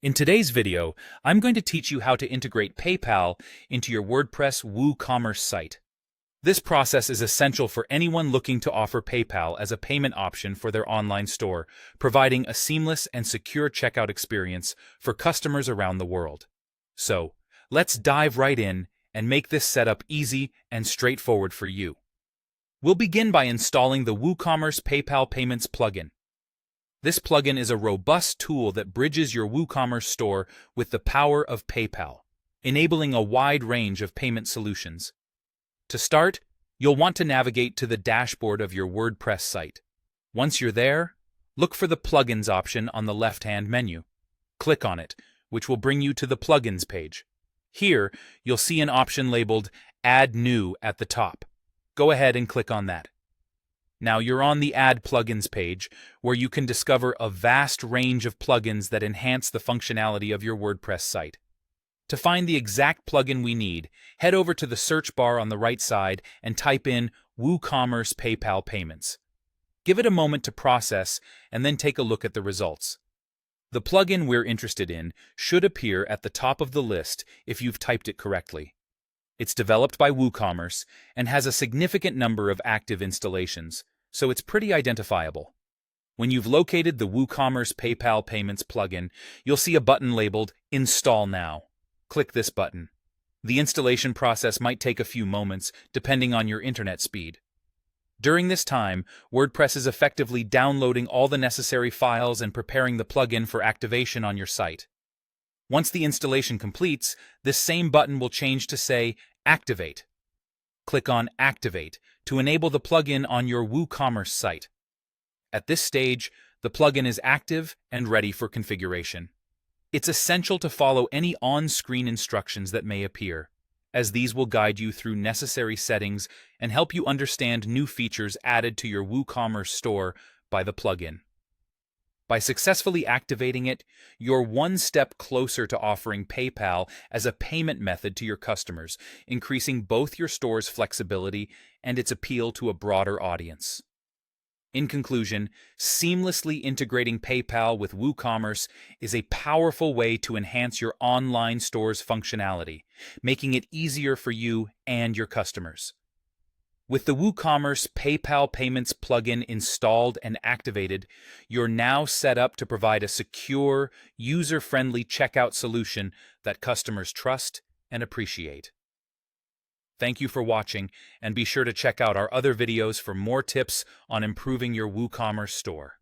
In today's video, I'm going to teach you how to integrate PayPal into your WordPress WooCommerce site. This process is essential for anyone looking to offer PayPal as a payment option for their online store, providing a seamless and secure checkout experience for customers around the world. So, let's dive right in and make this setup easy and straightforward for you. We'll begin by installing the WooCommerce PayPal Payments plugin. This plugin is a robust tool that bridges your WooCommerce store with the power of PayPal, enabling a wide range of payment solutions. To start, you'll want to navigate to the dashboard of your WordPress site. Once you're there, look for the Plugins option on the left-hand menu. Click on it, which will bring you to the Plugins page. Here, you'll see an option labeled Add New at the top. Go ahead and click on that. Now you're on the Add Plugins page, where you can discover a vast range of plugins that enhance the functionality of your WordPress site. To find the exact plugin we need, head over to the search bar on the right side and type in WooCommerce PayPal Payments. Give it a moment to process and then take a look at the results. The plugin we're interested in should appear at the top of the list if you've typed it correctly. It's developed by Woocommerce and has a significant number of active installations, so it's pretty identifiable. When you've located the WooCommerce PayPal Payments plugin, you'll see a button labeled Install Now. Click this button. The installation process might take a few moments, depending on your internet speed. During this time, WordPress is effectively downloading all the necessary files and preparing the plugin for activation on your site. Once the installation completes, this same button will change to say Activate. Click on Activate to enable the plugin on your WooCommerce site. At this stage, the plugin is active and ready for configuration. It's essential to follow any on-screen instructions that may appear, as these will guide you through necessary settings and help you understand new features added to your WooCommerce store by the plugin. By successfully activating it, you're one step closer to offering PayPal as a payment method to your customers, increasing both your store's flexibility and its appeal to a broader audience. In conclusion, seamlessly integrating PayPal with WooCommerce is a powerful way to enhance your online store's functionality, making it easier for you and your customers. With the WooCommerce PayPal Payments plugin installed and activated, you're now set up to provide a secure, user-friendly checkout solution that customers trust and appreciate. Thank you for watching, and be sure to check out our other videos for more tips on improving your WooCommerce store.